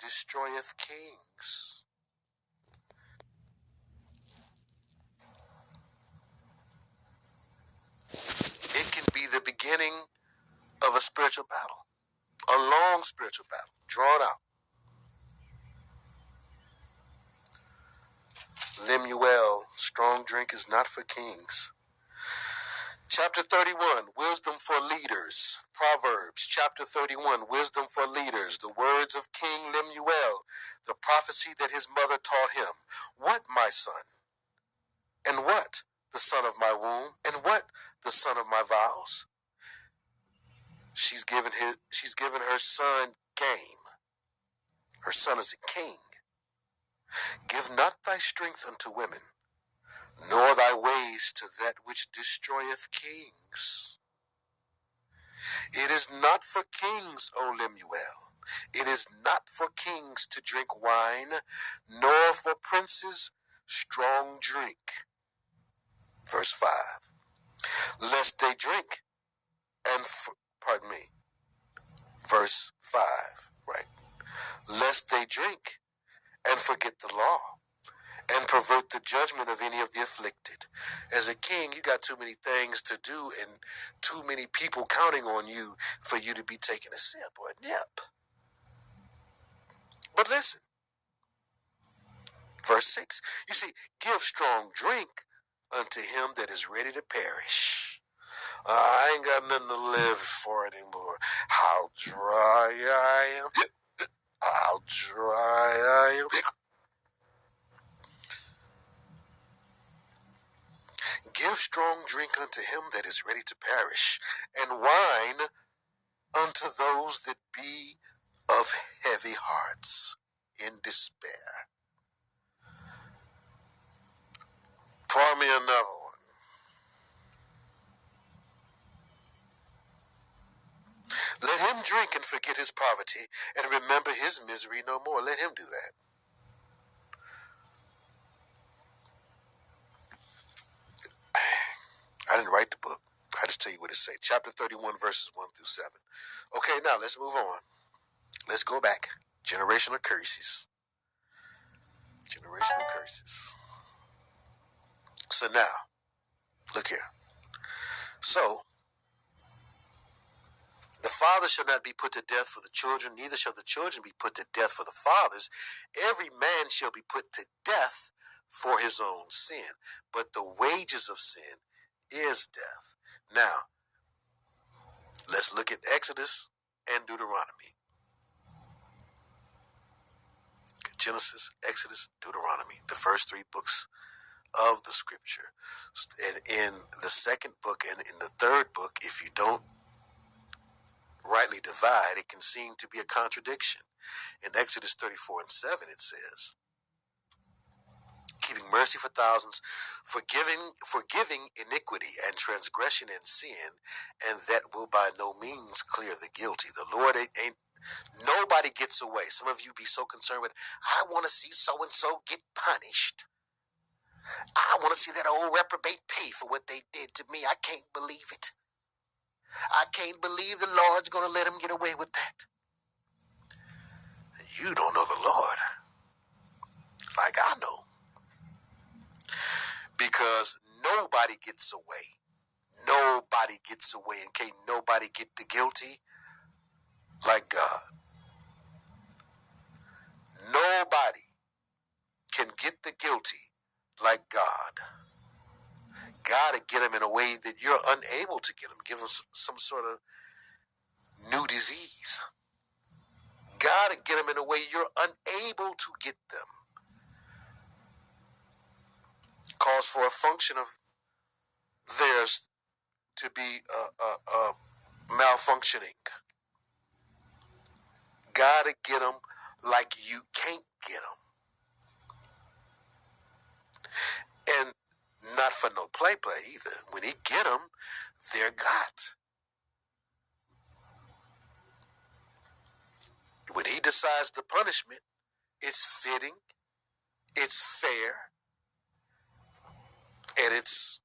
destroyeth kings. It can be the beginning of a spiritual battle, a long spiritual battle, drawn out. Lemuel, strong drink is not for kings. Chapter 31, wisdom for leaders. Proverbs, chapter 31, wisdom for leaders. The words of King Lemuel, the prophecy that his mother taught him. What, my son? And what, the son of my womb? And what, the son of my vows? She's given her son game. Her son is a king. Give not thy strength unto women, nor thy ways to that which destroyeth kings. It is not for kings, O Lemuel. It is not for kings to drink wine, nor for princes strong drink. Verse 5. Lest they drink and, verse 5, right. Lest they drink and forget the law, and pervert the judgment of any of the afflicted. As a king, you got too many things to do and too many people counting on you for you to be taking a sip or a nip. But listen, verse 6, you see, give strong drink unto him that is ready to perish. I ain't got nothing to live for anymore. How dry I am. How dry I am. Give strong drink unto him that is ready to perish, and wine unto those that be of heavy hearts in despair. Pour me another one. Let him drink and forget his poverty, and remember his misery no more. Let him do that. I didn't write the book. I just tell you what it says. Chapter 31, verses 1 through 7. Okay, now let's move on. Let's go back. Generational curses. Generational curses. So now, look here. So, the fathers shall not be put to death for the children, neither shall the children be put to death for the fathers. Every man shall be put to death for his own sin. But the wages of sin is death. Now, let's look at Exodus and Deuteronomy. Genesis, Exodus, Deuteronomy, the first three books of the scripture. And in the second book and in the third book, if you don't rightly divide, it can seem to be a contradiction. In Exodus 34 and 7, it says, keeping mercy for thousands, forgiving iniquity and transgression and sin, and that will by no means clear the guilty. The Lord ain't nobody gets away. Some of you be so concerned with, I want to see so-and-so get punished. I want to see that old reprobate pay for what they did to me. I can't believe it. I can't believe the Lord's going to let him get away with that. You don't know the Lord like I know. Because nobody gets away. Nobody gets away, and can't nobody get the guilty like God. Nobody can get the guilty like God. God to get them in a way that you're unable to get them. Give them some sort of new disease. God to get them in a way you're unable to get them. Calls for a function of theirs to be malfunctioning. God to get them like you can't get them. And not for no play either. When he get them, they're got. When he decides the punishment, it's fitting, it's fair, and it's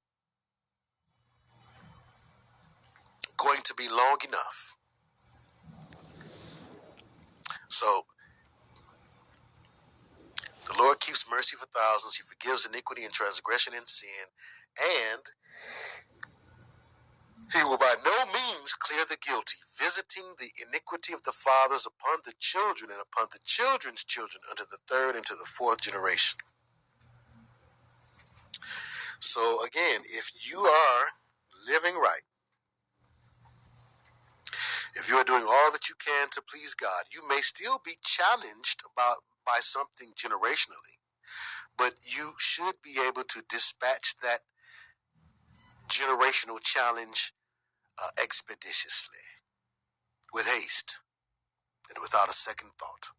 going to be long enough. So, keeps mercy for thousands. He forgives iniquity and transgression and sin. And he will by no means clear the guilty, visiting the iniquity of the fathers upon the children and upon the children's children unto the third and to the fourth generation. So again, if you are living right, if you are doing all that you can to please God, you may still be challenged by something generationally, but you should be able to dispatch that generational challenge expeditiously, with haste, and without a second thought.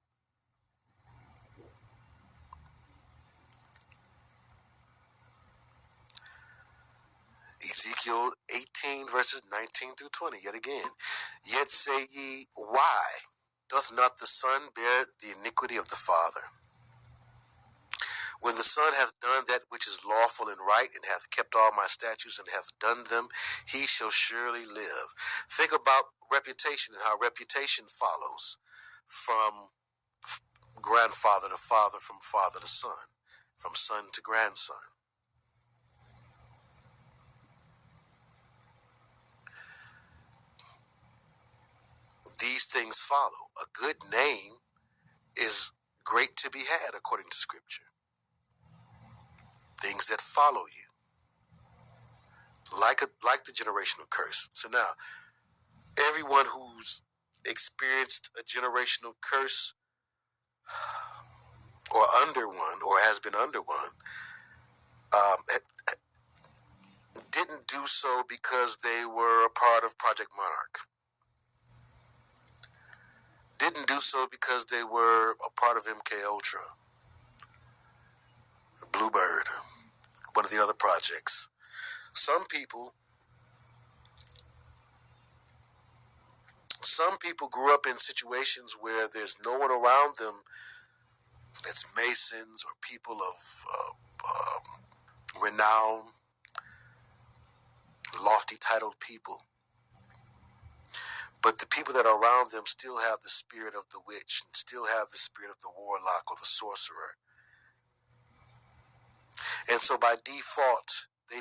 Ezekiel 18 verses 19 through 20, yet again. Yet say ye, why doth not the Son bear the iniquity of the Father? When the Son hath done that which is lawful and right, and hath kept all my statutes, and hath done them, he shall surely live. Think about reputation and how reputation follows from grandfather to father, from father to son, from son to grandson. These things follow. A good name is great to be had according to Scripture. Things that follow you, like the generational curse. So now, everyone who's experienced a generational curse or under one, or has been under one, didn't do so because they were a part of Project Monarch. Didn't do so because they were a part of MK Ultra, Bluebird, one of the other projects. Some people grew up in situations where there's no one around them that's Masons or people of renown, lofty titled people. But the people that are around them still have the spirit of the witch and still have the spirit of the warlock or the sorcerer. And so by default, they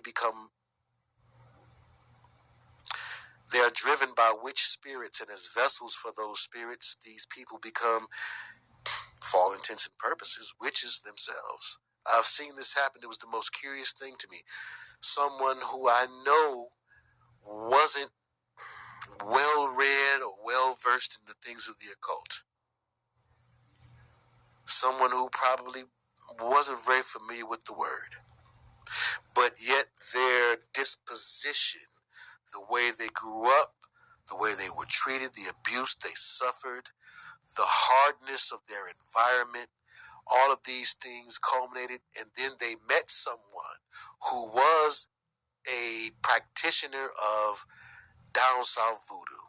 are driven by witch spirits, and as vessels for those spirits, these people become, for all intents and purposes, witches themselves. I've seen this happen. It was the most curious thing to me. Someone who I know wasn't well read or well versed in the things of the occult. Someone who probably wasn't very familiar with the word. But yet their disposition, the way they grew up, the way they were treated, the abuse they suffered, the hardness of their environment, all of these things culminated, and then they met someone who was a practitioner of down south voodoo.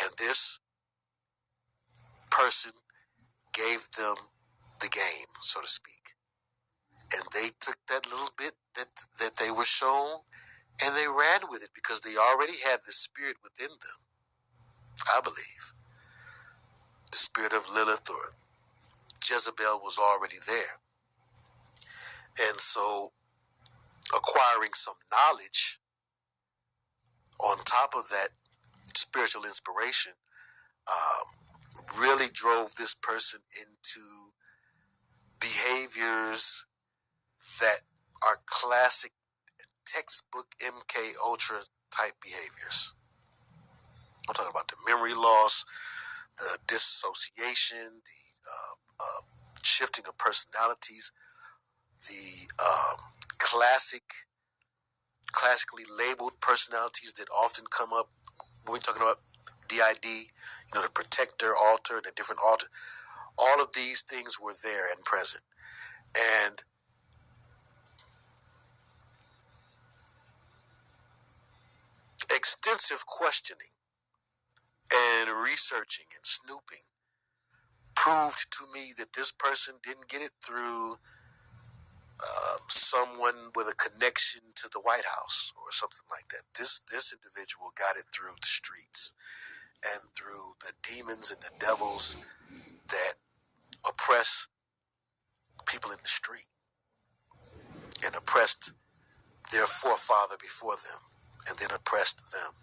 And this person gave them the game, so to speak. And they took that little bit that they were shown, and they ran with it because they already had the spirit within them, I believe. The spirit of Lilith or Jezebel was already there. And so acquiring some knowledge on top of that spiritual inspiration really drove this person into behaviors that are classic textbook MK Ultra type behaviors. I'm talking about the memory loss, the dissociation, the shifting of personalities, the classically labeled personalities that often come up when we're talking about DID, the protector, alter, and the different alter. All of these things were there and present. And extensive questioning and researching and snooping proved to me that this person didn't get it through someone with a connection to the White House or something like that. This individual got it through the streets and through the demons and the devils that oppress oppress people in the street and oppressed their forefather before them and then oppressed them.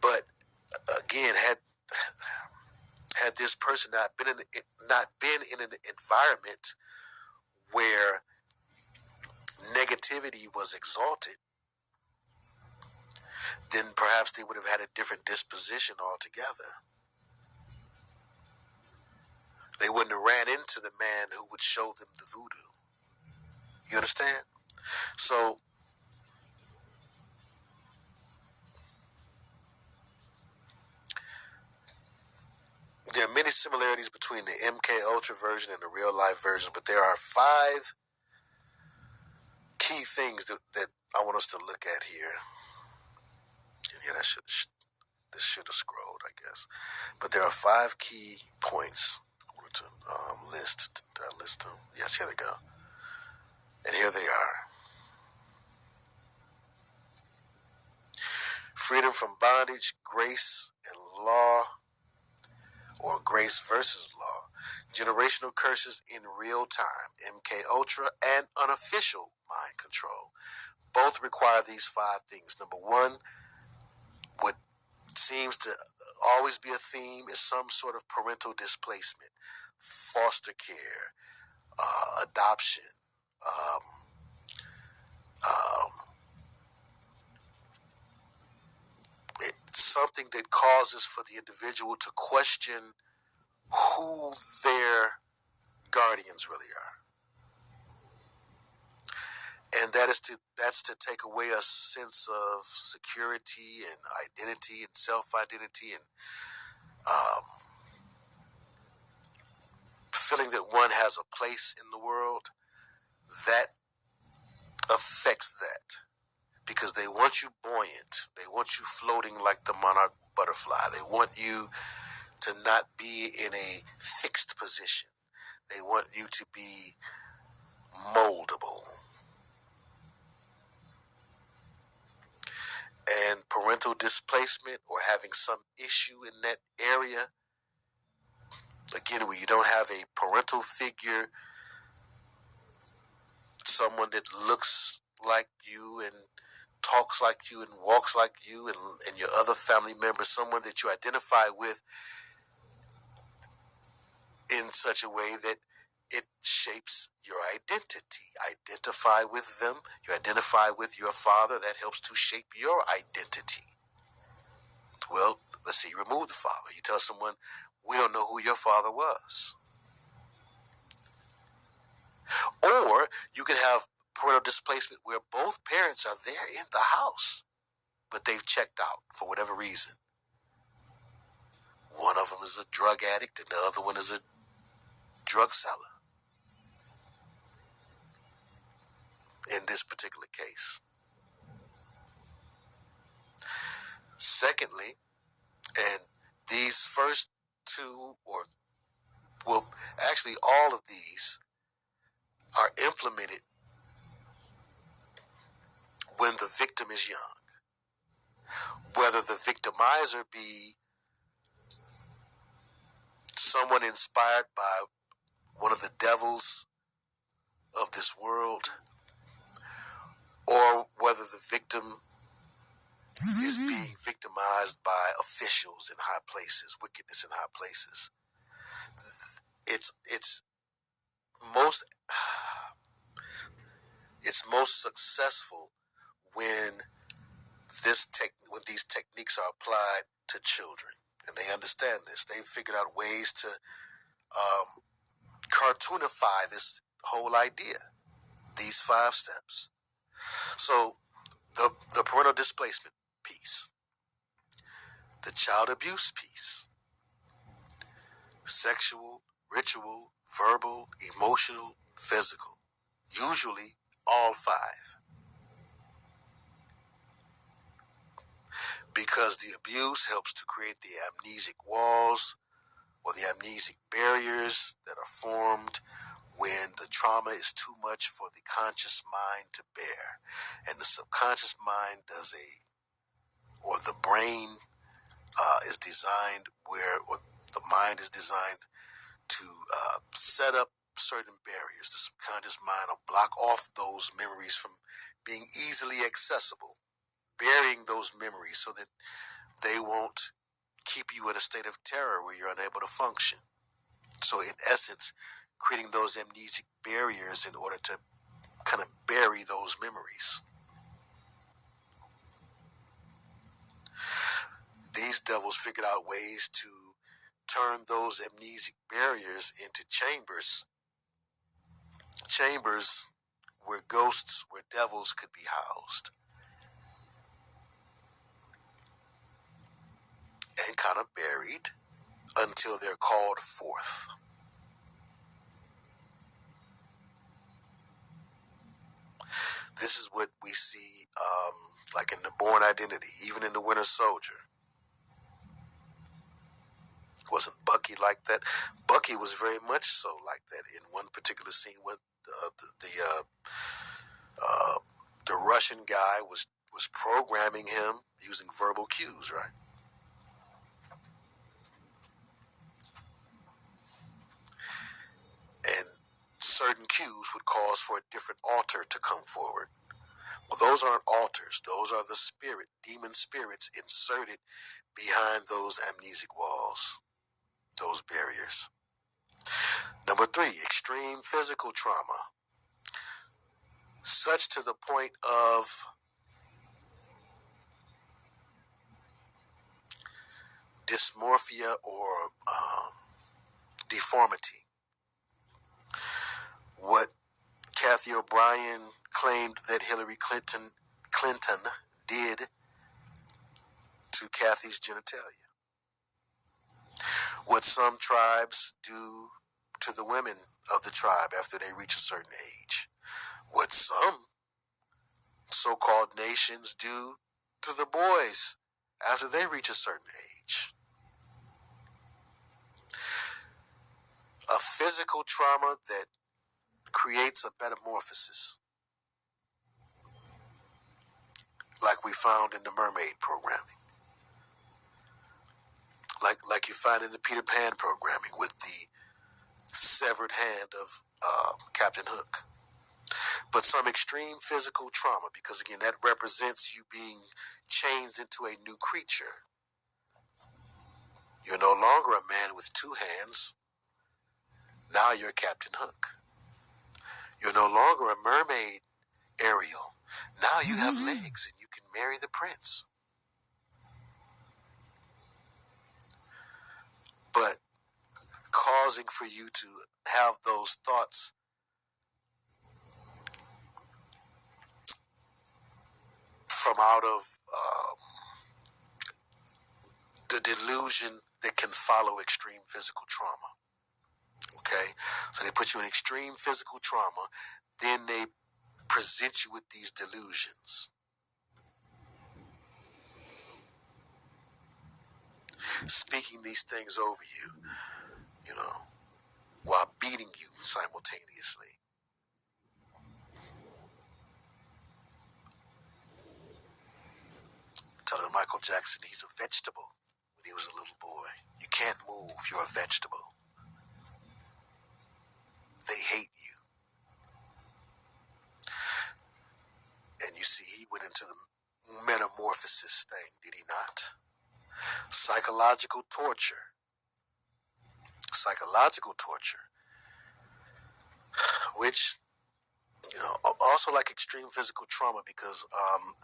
But again, had this person not been in an environment where negativity was exalted, then perhaps they would have had a different disposition altogether. They wouldn't have ran into the man who would show them the voodoo. You understand? So there are many similarities between the MK Ultra version and the real life version, but there are 5 key things that I want us to look at here. And yeah, this should have scrolled, I guess. But there are 5 key points I wanted to list. Did I list them? Yes, here they go. And here they are. Freedom from bondage, grace and law, or grace versus law. Generational curses in real time, MK Ultra, and unofficial mind control. Both require these 5 things. Number 1, what seems to always be a theme is some sort of parental displacement, foster care, adoption, it's something that causes for the individual to question who their guardians really are. And that's to take away a sense of security and identity and self-identity and feeling that one has a place in the world. That affects that because they want you buoyant. They want you floating like the monarch butterfly. They want you to not be in a fixed position. They want you to be moldable. And parental displacement or having some issue in that area, again, where you don't have a parental figure, someone that looks like you and talks like you and walks like you and your other family members, someone that you identify with in such a way that it shapes your identity. Identify with them. You identify with your father. That helps to shape your identity. Well, let's say you remove the father. You tell someone, we don't know who your father was. Or you can have parental displacement where both parents are there in the house, but they've checked out for whatever reason. One of them is a drug addict and the other one is a drug seller. In this particular case. Secondly, and these first 2, or well, actually all of these are implemented when the victim is young. Whether the victimizer be someone inspired by one of the devils of this world, or whether the victim is being victimized by officials in high places, wickedness in high places. It's most successful when when these techniques are applied to children, and they understand this. They've figured out ways to cartoonify this whole idea. These 5 steps. So the parental displacement piece, the child abuse piece, sexual, ritual, verbal, emotional, physical. Usually all 5. Because the abuse helps to create the amnesic walls or the amnesic barriers that are formed when the trauma is too much for the conscious mind to bear. And the subconscious mind or the brain is designed where certain barriers. The subconscious mind will block off those memories from being easily accessible, burying those memories so that they won't keep you in a state of terror where you're unable to function. So in essence, creating those amnesic barriers in order to kind of bury those memories. These devils figured out ways to turn those amnesic barriers into chambers. Chambers where ghosts, where devils could be housed. And kind of buried until they're called forth. This is what we see like in the Born Identity, even in the Winter Soldier. Wasn't Bucky like that? Bucky was very much so like that in one particular scene with the Russian guy was programming him using verbal cues, right? And certain cues would cause for a different alter to come forward. Well, those aren't altars. Those are the demon spirits inserted behind those amnesic walls, those barriers. Number 3, extreme physical trauma. Such to the point of dysmorphia or deformity. What Kathy O'Brien claimed that Hillary Clinton did to Kathy's genitalia. What some tribes do to the women of the tribe after they reach a certain age. What some so-called nations do to the boys after they reach a certain age. A physical trauma that creates a metamorphosis, like we found in the mermaid programming, like you find in the Peter Pan programming with the severed hand of Captain Hook. But some extreme physical trauma, because again, that represents you being changed into a new creature. You're no longer a man with 2 hands. Now you're Captain Hook. You're no longer a mermaid, Ariel. Now you have legs and you can marry the prince. But causing for you to have those thoughts from out of the delusion that can follow extreme physical trauma. Okay? So they put you in extreme physical trauma, then they present you with these delusions. Speaking these things over you, while beating you simultaneously. Telling Michael Jackson he's a vegetable when he was a little boy. You can't move, you're a vegetable. They hate you. And you see, he went into the metamorphosis thing, did he not? Psychological torture. Which, also like extreme physical trauma, because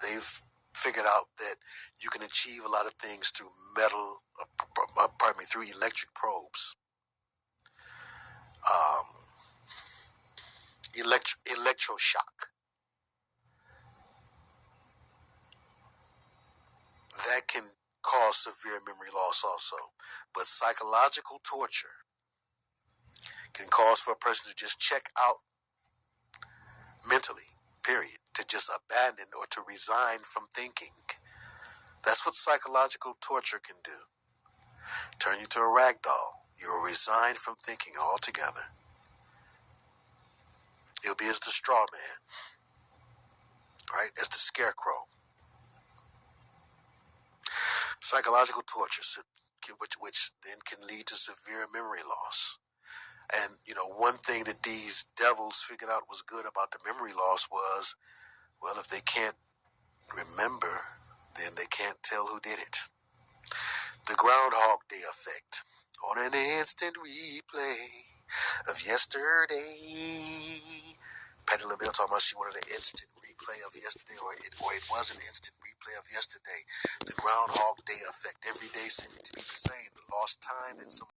they've figured out that you can achieve a lot of things through through electric probes. Electroshock. That can cause severe memory loss also. But psychological torture can cause for a person to just check out mentally, period. To just abandon or to resign from thinking. That's what psychological torture can do. Turn you to a rag doll. You'll resign from thinking altogether. You'll be as the straw man, right? As the scarecrow. Psychological torture, which then can lead to severe memory loss. And, one thing that these devils figured out was good about the memory loss was, well, if they can't remember, then they can't tell who did it. The Groundhog Day effect. On an instant replay of yesterday. Patti LaBelle talking about she wanted an instant replay of yesterday, or it was an instant replay of yesterday. The Groundhog Day effect. Every day seemed to be the same. The lost time that some